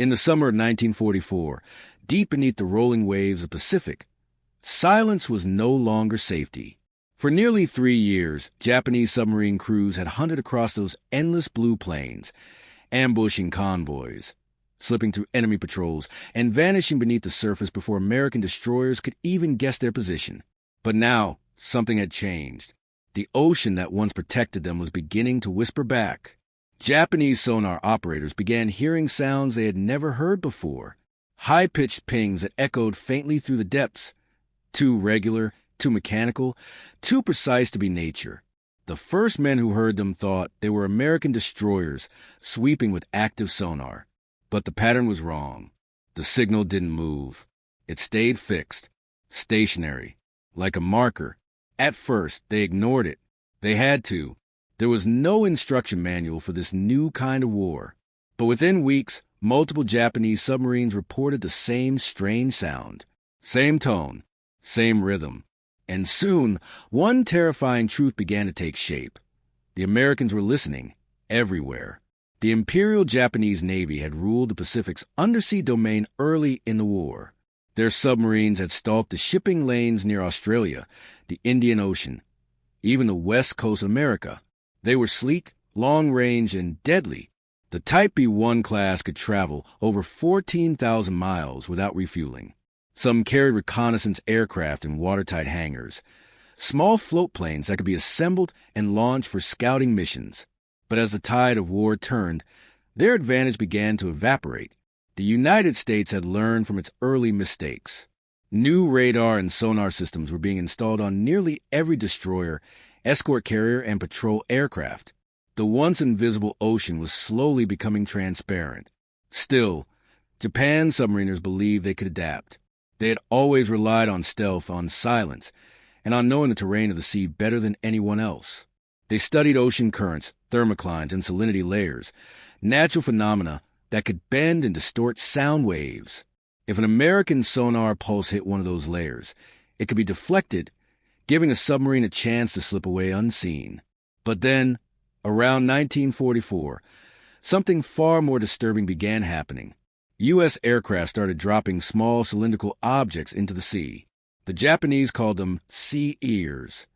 In the summer of 1944, deep beneath the rolling waves of the Pacific, silence was no longer safety. For nearly 3 years, Japanese submarine crews had hunted across those endless blue plains, ambushing convoys, slipping through enemy patrols, and vanishing beneath the surface before American destroyers could even guess their position. But now, something had changed. The ocean that once protected them was beginning to whisper back. Japanese sonar operators began hearing sounds they had never heard before, high-pitched pings that echoed faintly through the depths, too regular, too mechanical, too precise to be nature. The first men who heard them thought they were American destroyers sweeping with active sonar. But the pattern was wrong. The signal didn't move. It stayed fixed, stationary, like a marker. At first, they ignored it. They had to. There was no instruction manual for this new kind of war. But within weeks, multiple Japanese submarines reported the same strange sound, same tone, same rhythm. And soon, one terrifying truth began to take shape. The Americans were listening, everywhere. The Imperial Japanese Navy had ruled the Pacific's undersea domain early in the war. Their submarines had stalked the shipping lanes near Australia, the Indian Ocean, even the west coast of America. They were sleek, long-range, and deadly. The Type B-1 class could travel over 14,000 miles without refueling. Some carried reconnaissance aircraft in watertight hangars, small float planes that could be assembled and launched for scouting missions. But as the tide of war turned, their advantage began to evaporate. The United States had learned from its early mistakes. New radar and sonar systems were being installed on nearly every destroyer, escort carrier, and patrol aircraft. The once invisible ocean was slowly becoming transparent. Still, Japan's submariners believed they could adapt. They had always relied on stealth, on silence, and on knowing the terrain of the sea better than anyone else. They studied ocean currents, thermoclines, and salinity layers, natural phenomena that could bend and distort sound waves. If an American sonar pulse hit one of those layers, it could be deflected, giving a submarine a chance to slip away unseen. But then, around 1944, something far more disturbing began happening. U.S. aircraft started dropping small cylindrical objects into the sea. The Japanese called them sea ears.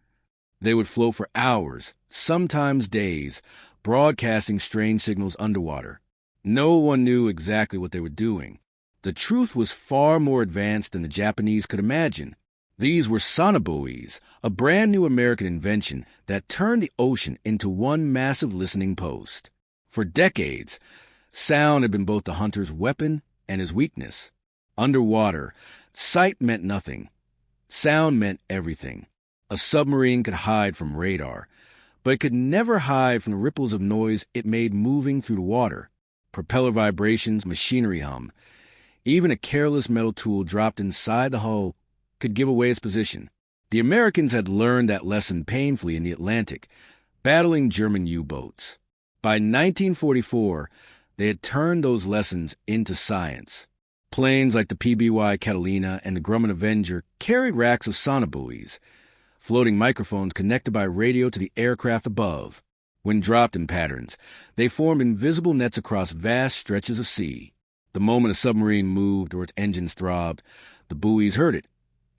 They would float for hours, sometimes days, broadcasting strange signals underwater. No one knew exactly what they were doing. The truth was far more advanced than the Japanese could imagine. These were sonobuoys, a brand new American invention that turned the ocean into one massive listening post. For decades, sound had been both the hunter's weapon and his weakness. Underwater, sight meant nothing. Sound meant everything. A submarine could hide from radar, but it could never hide from the ripples of noise it made moving through the water. Propeller vibrations, machinery hum. Even a careless metal tool dropped inside the hull could give away its position. The Americans had learned that lesson painfully in the Atlantic, battling German U-boats. By 1944, they had turned those lessons into science. Planes like the PBY Catalina and the Grumman Avenger carried racks of sonobuoys, floating microphones connected by radio to the aircraft above. When dropped in patterns, they formed invisible nets across vast stretches of sea. The moment a submarine moved or its engines throbbed, the buoys heard it,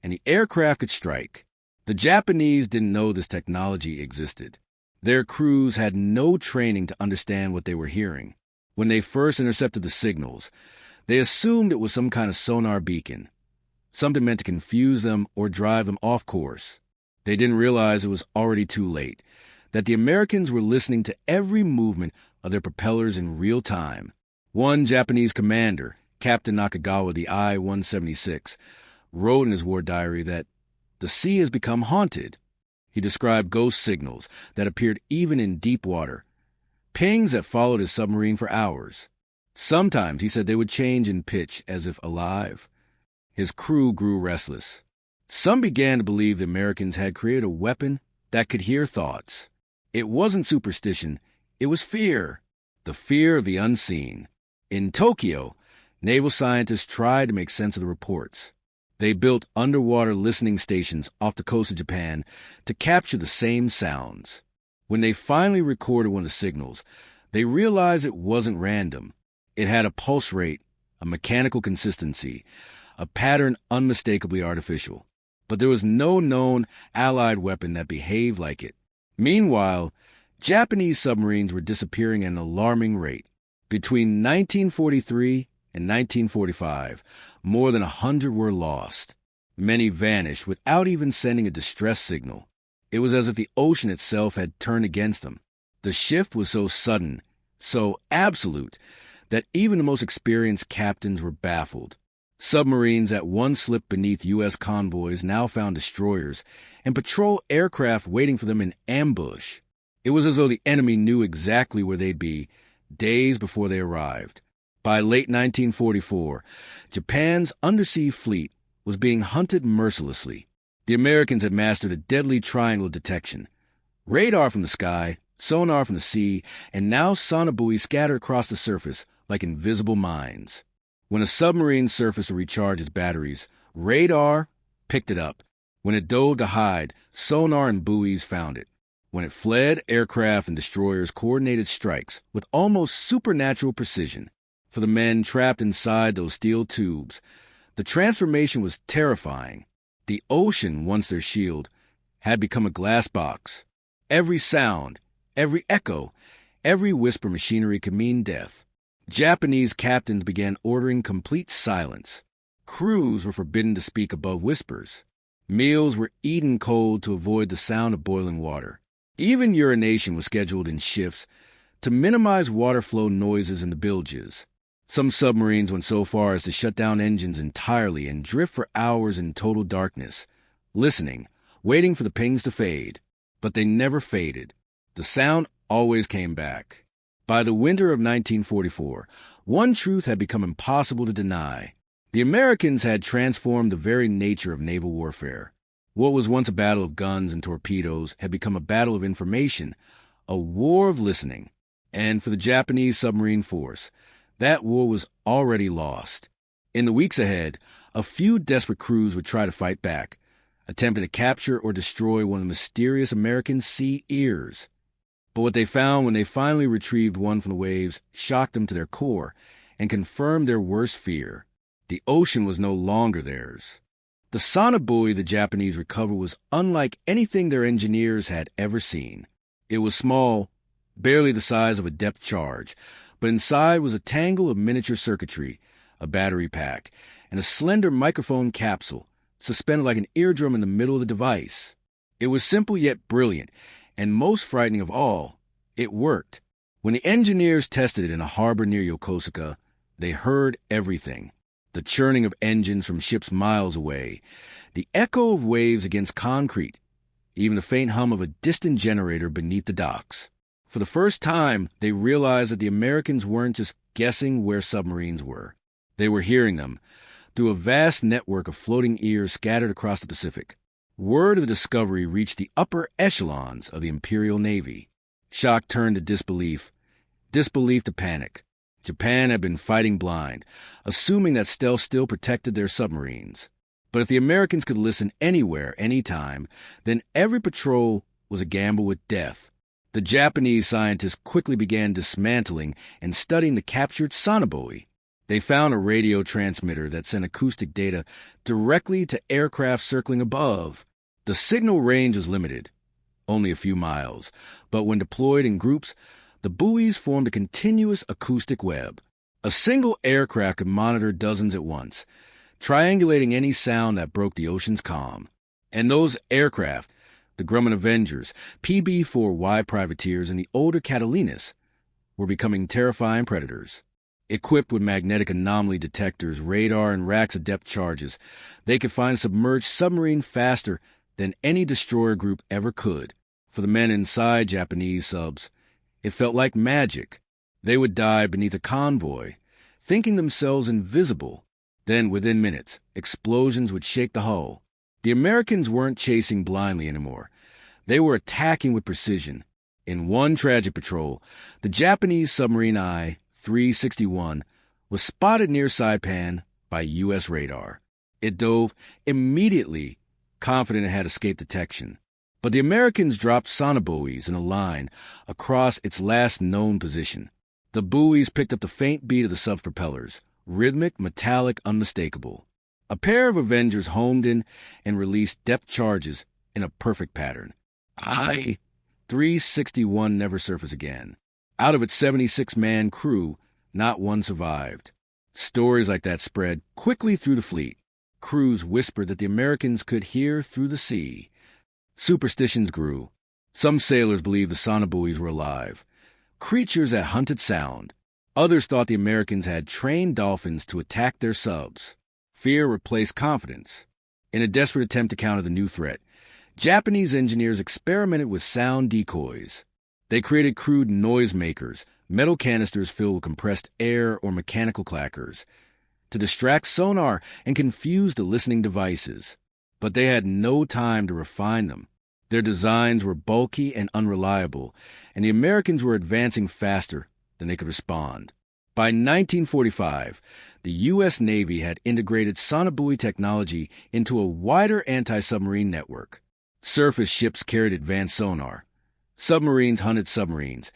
and the aircraft could strike. The Japanese didn't know this technology existed. Their crews had no training to understand what they were hearing. When they first intercepted the signals, they assumed it was some kind of sonar beacon, something meant to confuse them or drive them off course. They didn't realize it was already too late, that the Americans were listening to every movement of their propellers in real time. One Japanese commander, Captain Nakagawa, the I-176, wrote in his war diary that the sea has become haunted. He described ghost signals that appeared even in deep water, pings that followed his submarine for hours. Sometimes, he said, they would change in pitch as if alive. His crew grew restless. Some began to believe the Americans had created a weapon that could hear thoughts. It wasn't superstition, it was fear. The fear of the unseen. In Tokyo, naval scientists tried to make sense of the reports. They built underwater listening stations off the coast of Japan to capture the same sounds. When they finally recorded one of the signals, they realized it wasn't random. It had a pulse rate a mechanical consistency, a pattern unmistakably artificial. But there was no known Allied weapon that behaved like it. Meanwhile, Japanese submarines were disappearing at an alarming rate. Between 1943 and 1945, more than 100 were lost. Many vanished without even sending a distress signal. It was as if the ocean itself had turned against them. The shift was so sudden, so absolute, that even the most experienced captains were baffled. Submarines that once slipped beneath U.S. convoys now found destroyers and patrol aircraft waiting for them in ambush. It was as though the enemy knew exactly where they'd be days before they arrived. By late 1944, Japan's undersea fleet was being hunted mercilessly. The Americans had mastered a deadly triangle detection: radar from the sky, sonar from the sea, and now sonobuoys scattered across the surface like invisible mines. When a submarine surfaced to recharge its batteries, radar picked it up. When it dove to hide, sonar and buoys found it. When it fled, aircraft and destroyers coordinated strikes with almost supernatural precision. For the men trapped inside those steel tubes, the transformation was terrifying. The ocean, once their shield, had become a glass box. Every sound, every echo, every whisper machinery could mean death. Japanese captains began ordering complete silence. Crews were forbidden to speak above whispers. Meals were eaten cold to avoid the sound of boiling water. Even urination was scheduled in shifts to minimize water flow noises in the bilges. Some submarines went so far as to shut down engines entirely and drift for hours in total darkness, listening, waiting for the pings to fade. But they never faded. The sound always came back. By the winter of 1944, one truth had become impossible to deny. The Americans had transformed the very nature of naval warfare. What was once a battle of guns and torpedoes had become a battle of information, a war of listening. And for the Japanese submarine force, that war was already lost. In the weeks ahead, a few desperate crews would try to fight back, attempting to capture or destroy one of the mysterious American sea ears. But what they found when they finally retrieved one from the waves shocked them to their core and confirmed their worst fear. The ocean was no longer theirs. The Sonobuoy the Japanese recovered was unlike anything their engineers had ever seen. It was small, barely the size of a depth charge, but inside was a tangle of miniature circuitry, a battery pack, and a slender microphone capsule suspended like an eardrum in the middle of the device. It was simple yet brilliant, and most frightening of all, it worked. When the engineers tested it in a harbor near Yokosuka, they heard everything: the churning of engines from ships miles away, the echo of waves against concrete, even the faint hum of a distant generator beneath the docks. For the first time, they realized that the Americans weren't just guessing where submarines were. They were hearing them through a vast network of floating ears scattered across the Pacific. Word of the discovery reached the upper echelons of the Imperial Navy. Shock turned to disbelief, disbelief to panic. Japan had been fighting blind, assuming that stealth still protected their submarines. But if the Americans could listen anywhere, anytime, then every patrol was a gamble with death. The Japanese scientists quickly began dismantling and studying the captured Sonobuoy. They found a radio transmitter that sent acoustic data directly to aircraft circling above. The signal range was limited, only a few miles, but when deployed in groups, the buoys formed a continuous acoustic web. A single aircraft could monitor dozens at once, triangulating any sound that broke the ocean's calm. And those aircraft, the Grumman Avengers, PB-4Y privateers, and the older Catalinas, were becoming terrifying predators. Equipped with magnetic anomaly detectors, radar, and racks of depth charges, they could find a submerged submarine faster than any destroyer group ever could. For the men inside Japanese subs, it felt like magic. They would dive beneath a convoy, thinking themselves invisible. Then, within minutes, explosions would shake the hull. The Americans weren't chasing blindly anymore. They were attacking with precision. In one tragic patrol, the Japanese submarine I-361 was spotted near Saipan by U.S. radar. It dove immediately, confident it had escaped detection. But the Americans dropped sonobuoys in a line across its last known position. The buoys picked up the faint beat of the sub's propellers, rhythmic, metallic, unmistakable. A pair of Avengers homed in and released depth charges in a perfect pattern. 361 never surfaced again. Out of its 76-man crew, not one survived. Stories like that spread quickly through the fleet. Crews whispered that the Americans could hear through the sea. Superstitions grew. Some sailors believed the Sonobuoys were alive, creatures that hunted sound. Others thought the Americans had trained dolphins to attack their subs. Fear replaced confidence. In a desperate attempt to counter the new threat, Japanese engineers experimented with sound decoys. They created crude noisemakers, metal canisters filled with compressed air or mechanical clackers, to distract sonar and confuse the listening devices. But they had no time to refine them. Their designs were bulky and unreliable, and the Americans were advancing faster than they could respond. By 1945, the U.S. Navy had integrated Sonobuoy technology into a wider anti-submarine network. Surface ships carried advanced sonar. Submarines hunted submarines,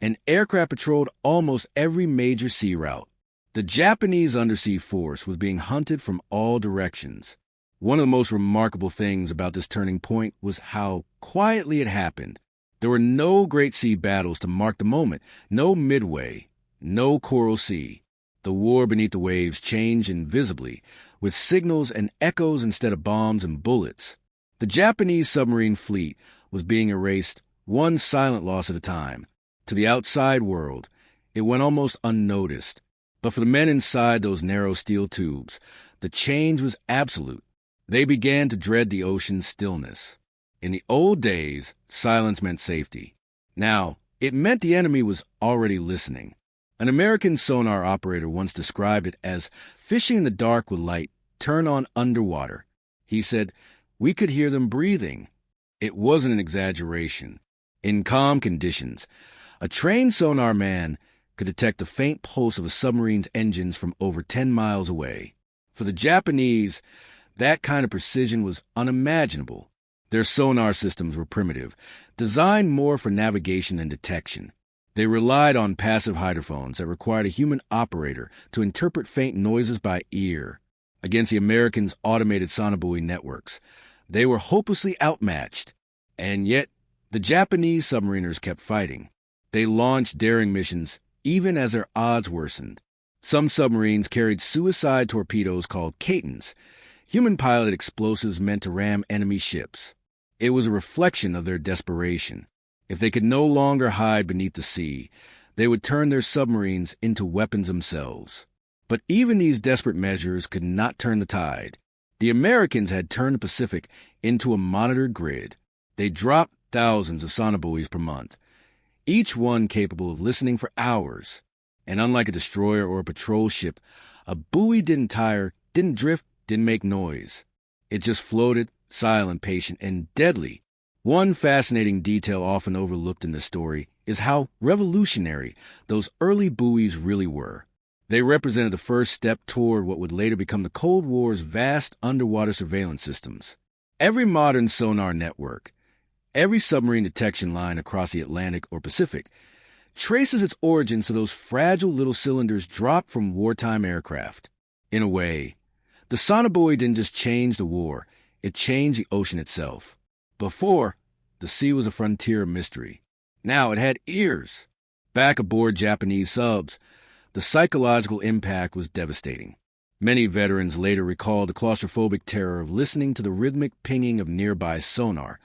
and aircraft patrolled almost every major sea route. The Japanese undersea force was being hunted from all directions. One of the most remarkable things about this turning point was how quietly it happened. There were no great sea battles to mark the moment, no Midway, no Coral Sea. The war beneath the waves changed invisibly, with signals and echoes instead of bombs and bullets. The Japanese submarine fleet was being erased one silent loss at a time. To the outside world, it went almost unnoticed. But for the men inside those narrow steel tubes, the change was absolute. They began to dread the ocean's stillness. In the old days, silence meant safety. Now, it meant the enemy was already listening. An American sonar operator once described it as fishing in the dark with light turned on underwater. He said, "We could hear them breathing." It wasn't an exaggeration. In calm conditions, a trained sonar man could detect the faint pulse of a submarine's engines from over 10 miles away. For the Japanese, that kind of precision was unimaginable. Their sonar systems were primitive, designed more for navigation than detection. They relied on passive hydrophones that required a human operator to interpret faint noises by ear. Against the Americans' automated Sonobuoy networks, they were hopelessly outmatched. And yet, the Japanese submariners kept fighting. They launched daring missions even as their odds worsened. Some submarines carried suicide torpedoes called Catons, human-piloted explosives meant to ram enemy ships. It was a reflection of their desperation. If they could no longer hide beneath the sea, they would turn their submarines into weapons themselves. But even these desperate measures could not turn the tide. The Americans had turned the Pacific into a monitored grid. They dropped thousands of sonobuoys per month, each one capable of listening for hours. And unlike a destroyer or a patrol ship, a buoy didn't tire, didn't drift, didn't make noise. It just floated, silent, patient, and deadly. One fascinating detail often overlooked in this story is how revolutionary those early buoys really were. They represented the first step toward what would later become the Cold War's vast underwater surveillance systems. Every modern sonar network, every submarine detection line across the Atlantic or Pacific, traces its origins to those fragile little cylinders dropped from wartime aircraft. In a way, the Sonobuoy didn't just change the war, it changed the ocean itself. Before, the sea was a frontier of mystery. Now it had ears. Back aboard Japanese subs, the psychological impact was devastating. Many veterans later recalled the claustrophobic terror of listening to the rhythmic pinging of nearby sonar,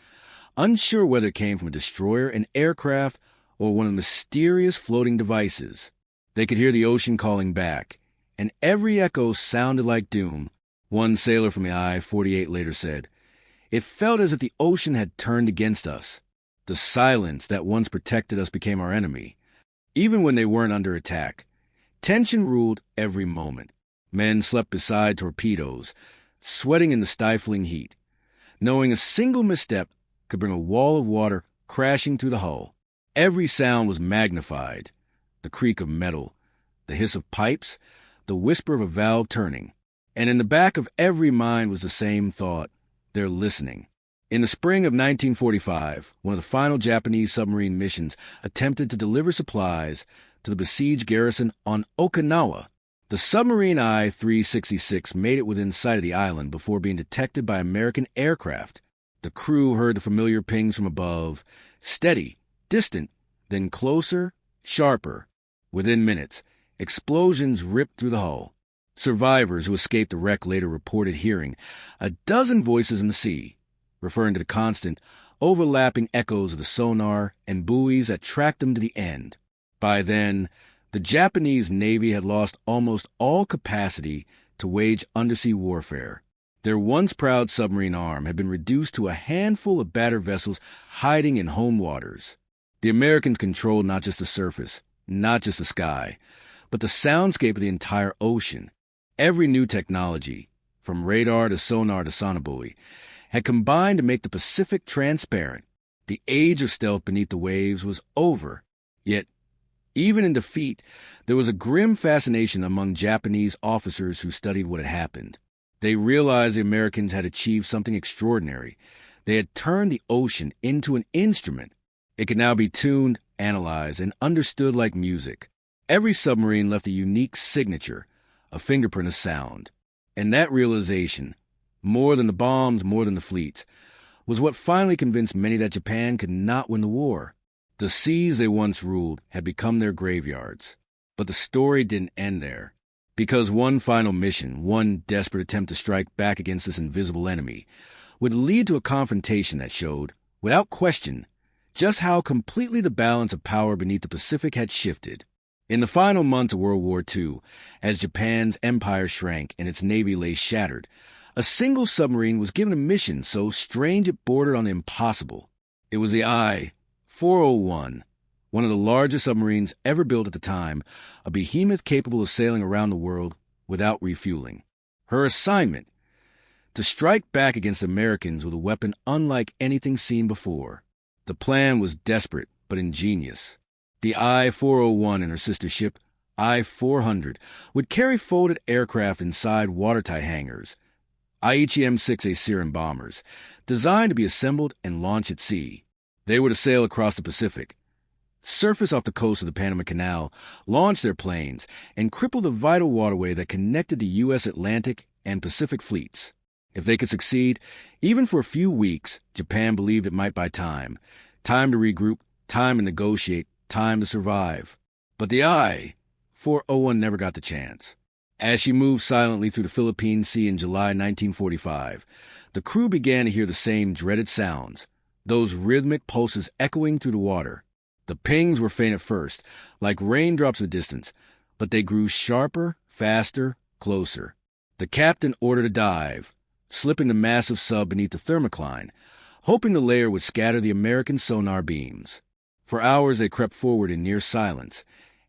unsure whether it came from a destroyer, an aircraft, or one of the mysterious floating devices. They could hear the ocean calling back, and every echo sounded like doom. One sailor from the I-48 later said, "It felt as if the ocean had turned against us. The silence that once protected us became our enemy." Even when they weren't under attack, tension ruled every moment. Men slept beside torpedoes, sweating in the stifling heat, knowing a single misstep could bring a wall of water crashing through the hull. Every sound was magnified: the creak of metal, the hiss of pipes, the whisper of a valve turning. And in the back of every mind was the same thought: they're listening. In the spring of 1945, one of the final Japanese submarine missions attempted to deliver supplies to the besieged garrison on Okinawa. The submarine I-366 made it within sight of the island before being detected by American aircraft. The crew heard the familiar pings from above, steady, distant, then closer, sharper. Within minutes, explosions ripped through the hull. Survivors who escaped the wreck later reported hearing a dozen voices in the sea, referring to the constant, overlapping echoes of the sonar and buoys that tracked them to the end. By then, the Japanese Navy had lost almost all capacity to wage undersea warfare. Their once proud submarine arm had been reduced to a handful of battered vessels hiding in home waters. The Americans controlled not just the surface, not just the sky, but the soundscape of the entire ocean. Every new technology, from radar to sonar to Sonobuoy, had combined to make the Pacific transparent. The age of stealth beneath the waves was over. Yet, even in defeat, there was a grim fascination among Japanese officers who studied what had happened. They realized the Americans had achieved something extraordinary. They had turned the ocean into an instrument. It could now be tuned, analyzed, and understood like music. Every submarine left a unique signature, a fingerprint of sound. And that realization, more than the bombs, more than the fleets, was what finally convinced many that Japan could not win the war. The seas they once ruled had become their graveyards. But the story didn't end there. Because one final mission, one desperate attempt to strike back against this invisible enemy, would lead to a confrontation that showed, without question, just how completely the balance of power beneath the Pacific had shifted. In the final months of World War II, as Japan's empire shrank and its navy lay shattered, a single submarine was given a mission so strange it bordered on the impossible. It was the I-401, one of the largest submarines ever built at the time, a behemoth capable of sailing around the world without refueling. Her assignment? To strike back against the Americans with a weapon unlike anything seen before. The plan was desperate but ingenious. The I-401 and her sister ship, I-400, would carry folded aircraft inside watertight hangars, IHM-6A Syren bombers, designed to be assembled and launched at sea. They were to sail across the Pacific, surface off the coast of the Panama Canal, launch their planes, and cripple the vital waterway that connected the U.S. Atlantic and Pacific fleets. If they could succeed, even for a few weeks, Japan believed it might buy time. Time to regroup, time to negotiate, time to survive. But the I-401 never got the chance. As she moved silently through the Philippine Sea in July 1945, the crew began to hear the same dreaded sounds, those rhythmic pulses echoing through the water. The pings were faint at first, like raindrops in the distance, but they grew sharper, faster, closer. The captain ordered a dive, slipping the massive sub beneath the thermocline, hoping the layer would scatter the American sonar beams. For hours they crept forward in near silence,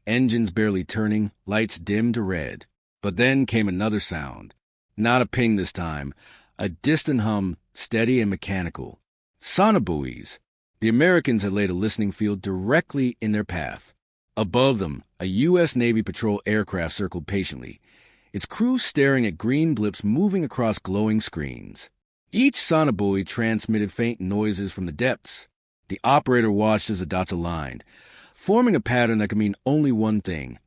engines barely turning, lights dimmed to red. But then came another sound. Not a ping this time, a distant hum, steady and mechanical. Sonobuoys. The Americans had laid a listening field directly in their path. Above them, a U.S. Navy patrol aircraft circled patiently, its crew staring at green blips moving across glowing screens. Each sonobuoy transmitted faint noises from the depths. The operator watched as the dots aligned, forming a pattern that could mean only one thing: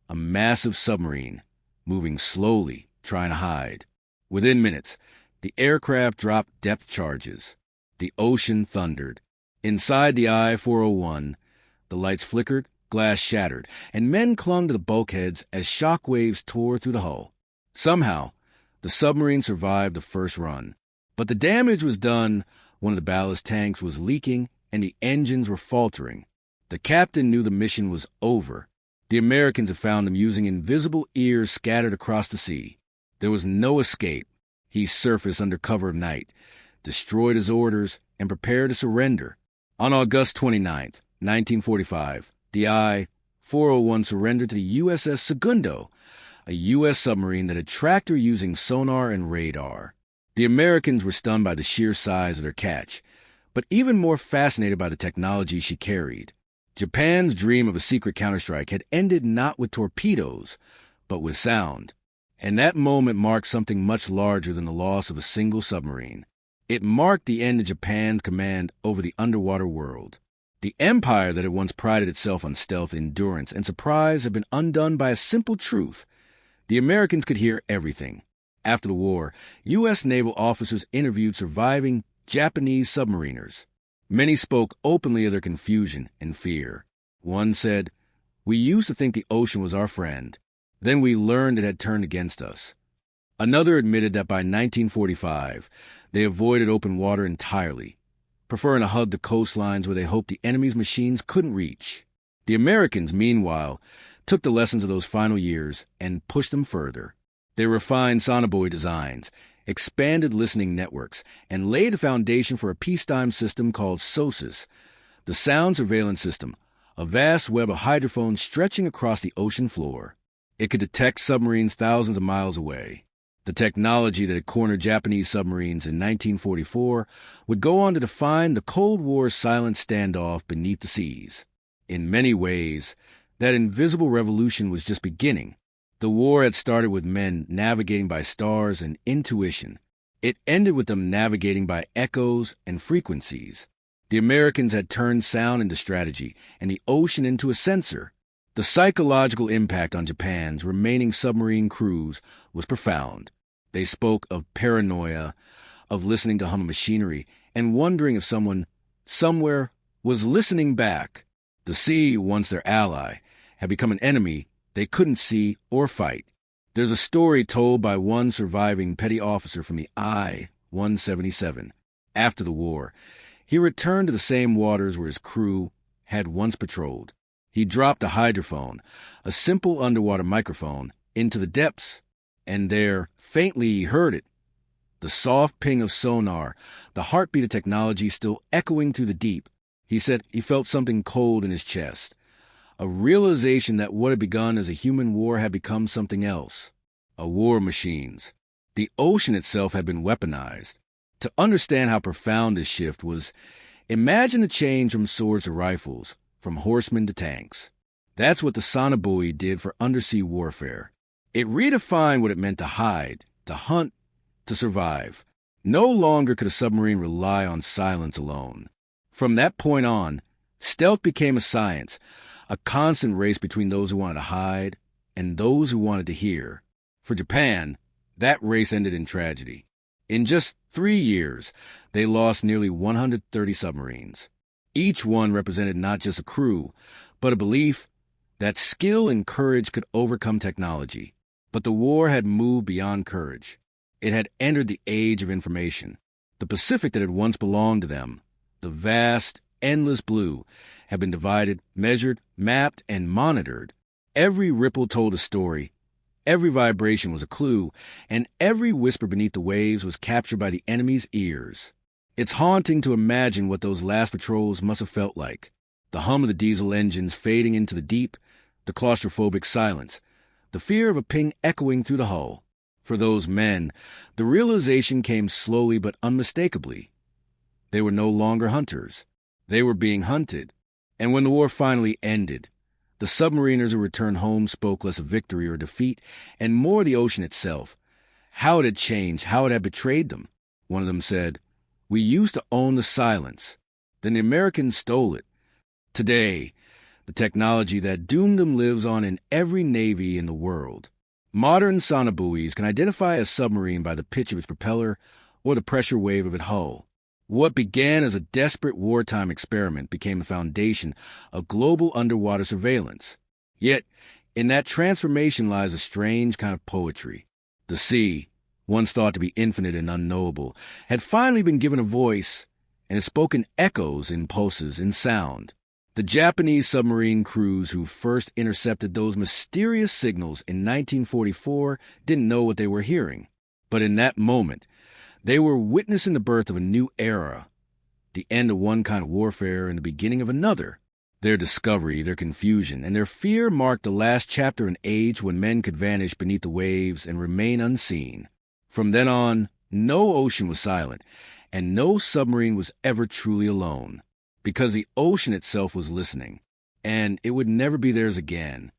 a massive submarine, moving slowly, trying to hide. Within minutes, the aircraft dropped depth charges. The ocean thundered. Inside the I-401, the lights flickered, glass shattered, and men clung to the bulkheads as shock waves tore through the hull. Somehow, the submarine survived the first run. But the damage was done. One of the ballast tanks was leaking, and the engines were faltering. The captain knew the mission was over. The Americans had found them using invisible ears scattered across the sea. There was no escape. He surfaced under cover of night, destroyed his orders, and prepared to surrender. On August 29, 1945, the I-401 surrendered to the USS Segundo, a U.S. submarine that had tracked her using sonar and radar. The Americans were stunned by the sheer size of their catch, but even more fascinated by the technology she carried. Japan's dream of a secret counterstrike had ended not with torpedoes, but with sound. And that moment marked something much larger than the loss of a single submarine. It marked the end of Japan's command over the underwater world. The empire that had once prided itself on stealth, endurance, and surprise had been undone by a simple truth. The Americans could hear everything. After the war, U.S. naval officers interviewed surviving Japanese submariners. Many spoke openly of their confusion and fear. One said, "We used to think the ocean was our friend. Then we learned it had turned against us." Another admitted that by 1945, they avoided open water entirely, preferring to hug the coastlines where they hoped the enemy's machines couldn't reach. The Americans, meanwhile, took the lessons of those final years and pushed them further. They refined Sonobuoy designs, expanded listening networks, and laid the foundation for a peacetime system called SOSUS, the Sound Surveillance System, a vast web of hydrophones stretching across the ocean floor. It could detect submarines thousands of miles away. The technology that had cornered Japanese submarines in 1944 would go on to define the Cold War's silent standoff beneath the seas. In many ways, that invisible revolution was just beginning. The war had started with men navigating by stars and intuition. It ended with them navigating by echoes and frequencies. The Americans had turned sound into strategy and the ocean into a sensor. The psychological impact on Japan's remaining submarine crews was profound. They spoke of paranoia, of listening to hum of machinery, and wondering if someone, somewhere, was listening back. The sea, once their ally, had become an enemy they couldn't see or fight. There's a story told by one surviving petty officer from the I-177. After the war, he returned to the same waters where his crew had once patrolled. He dropped a hydrophone, a simple underwater microphone, into the depths, and there, faintly, he heard it. The soft ping of sonar, the heartbeat of technology still echoing through the deep. He said he felt something cold in his chest. A realization that what had begun as a human war had become something else. A war of machines. The ocean itself had been weaponized. To understand how profound this shift was, imagine the change from swords to rifles, from horsemen to tanks. That's what the Sonobuoy did for undersea warfare. It redefined what it meant to hide, to hunt, to survive. No longer could a submarine rely on silence alone. From that point on, stealth became a science, a constant race between those who wanted to hide and those who wanted to hear. For Japan, that race ended in tragedy. In just 3 years, they lost nearly 130 submarines. Each one represented not just a crew, but a belief that skill and courage could overcome technology. But the war had moved beyond courage. It had entered the age of information. The Pacific that had once belonged to them, the vast, endless blue, had been divided, measured, mapped, and monitored. Every ripple told a story. Every vibration was a clue, and every whisper beneath the waves was captured by the enemy's ears. It's haunting to imagine what those last patrols must have felt like. The hum of the diesel engines fading into the deep, the claustrophobic silence, the fear of a ping echoing through the hull. For those men, the realization came slowly but unmistakably. They were no longer hunters. They were being hunted. And when the war finally ended, the submariners who returned home spoke less of victory or defeat, and more of the ocean itself. How it had changed, how it had betrayed them. One of them said, "We used to own the silence. Then the Americans stole it. Today, the technology that doomed them lives on in every navy in the world." Modern sonobuoys can identify a submarine by the pitch of its propeller or the pressure wave of its hull. What began as a desperate wartime experiment became the foundation of global underwater surveillance. Yet, in that transformation lies a strange kind of poetry. The sea, once thought to be infinite and unknowable, had finally been given a voice, and it spoke in echoes, in pulses, in sound. The Japanese submarine crews who first intercepted those mysterious signals in 1944 didn't know what they were hearing. But in that moment, they were witnessing the birth of a new era, the end of one kind of warfare and the beginning of another. Their discovery, their confusion, and their fear marked the last chapter in an age when men could vanish beneath the waves and remain unseen. From then on, no ocean was silent, and no submarine was ever truly alone, because the ocean itself was listening, and it would never be theirs again.